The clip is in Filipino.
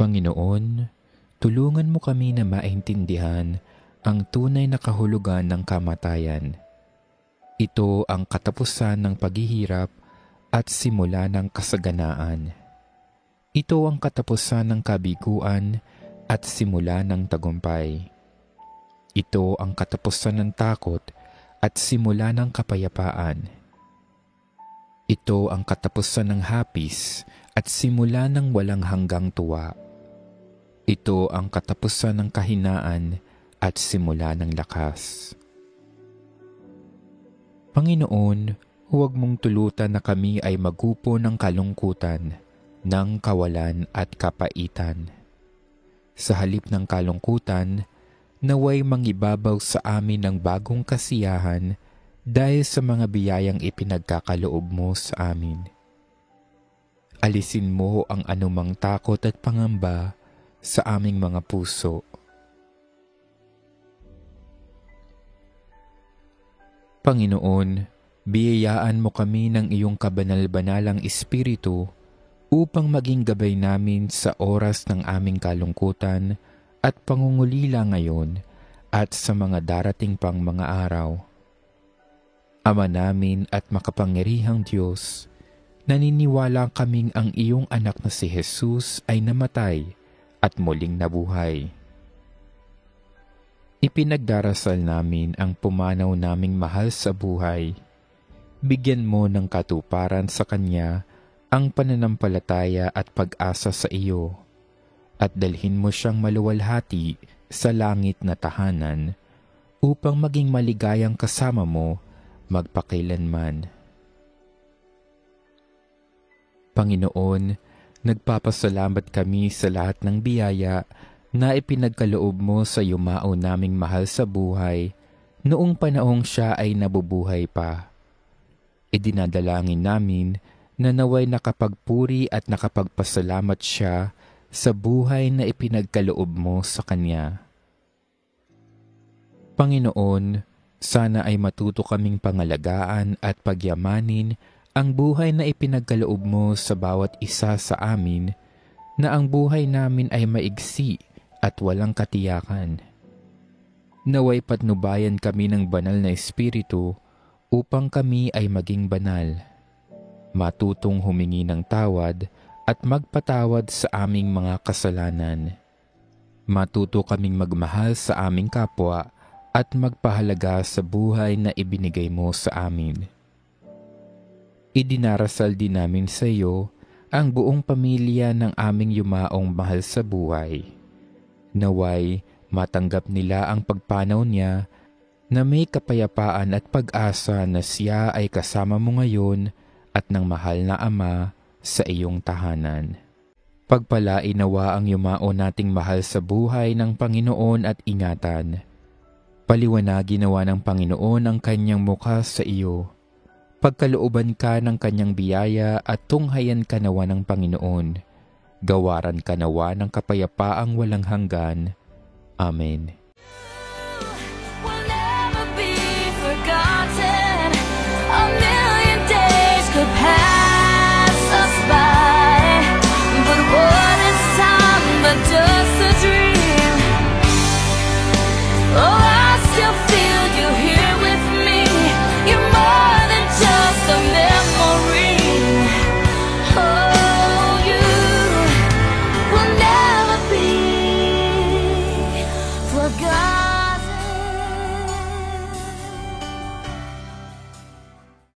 Panginoon, tulungan mo kami na maintindihan ang tunay na kahulugan ng kamatayan. Ito ang katapusan ng paghihirap at simula ng kasaganaan. Ito ang katapusan ng kabiguan at simula ng tagumpay. Ito ang katapusan ng takot at simula ng kapayapaan. Ito ang katapusan ng hapis at simula ng walang hanggang tuwa. Ito ang katapusan ng kahinaan at simula ng lakas. Panginoon, huwag mong tulutan na kami ay magupo ng kalungkutan, ng kawalan at kapaitan. Sa halip ng kalungkutan, naway mangibabaw sa amin ng bagong kasiyahan dahil sa mga biyayang ipinagkakaloob mo sa amin. Alisin mo ang anumang takot at pangamba sa aming mga puso. Panginoon, biyayaan mo kami ng iyong kabanal-banalang Espiritu upang maging gabay namin sa oras ng aming kalungkutan at pangungulila ngayon at sa mga darating pang mga araw. Ama namin at makapangyarihang Diyos, naniniwala kaming ang iyong anak na si Jesus ay namatay at muling nabuhay. Ipinagdarasal namin ang pumanaw naming mahal sa buhay. Bigyan mo ng katuparan sa Kanya ang pananampalataya at pag-asa sa iyo, at dalhin mo siyang maluwalhati sa langit na tahanan upang maging maligayang kasama mo magpakailanman. Panginoon, nagpapasalamat kami sa lahat ng biyaya na ipinagkaloob mo sa yumao naming mahal sa buhay noong panahong siya ay nabubuhay pa. Idinadalangin namin na naway nakapagpuri at nakapagpasalamat siya sa buhay na ipinagkaloob mo sa Kanya. Panginoon, sana ay matuto kaming pangalagaan at pagyamanin ang buhay na ipinagkaloob mo sa bawat isa sa amin, na ang buhay namin ay maigsi at walang katiyakan. Naway patnubayan kami ng banal na Espiritu upang kami ay maging banal, matutong humingi ng tawad at magpatawad sa aming mga kasalanan. Matuto kaming magmahal sa aming kapwa at magpahalaga sa buhay na ibinigay mo sa amin. Idinarasal din namin sa iyo ang buong pamilya ng aming yumaong mahal sa buhay. Naway matanggap nila ang pagpanaw niya na may kapayapaan at pag-asa na siya ay kasama mo ngayon at ng mahal na Ama sa iyong tahanan. Pagpalain nawa ang yumao nating mahal sa buhay ng Panginoon at ingatan. Paliwanagin nawa ng Panginoon ang kanyang mukha sa iyo. Pagkalooban ka ng kanyang biyaya at tunghayan ka nawa ng Panginoon. Gawaran ka nawa ng kapayapaang walang hanggan. Amen. We'll never be forgotten.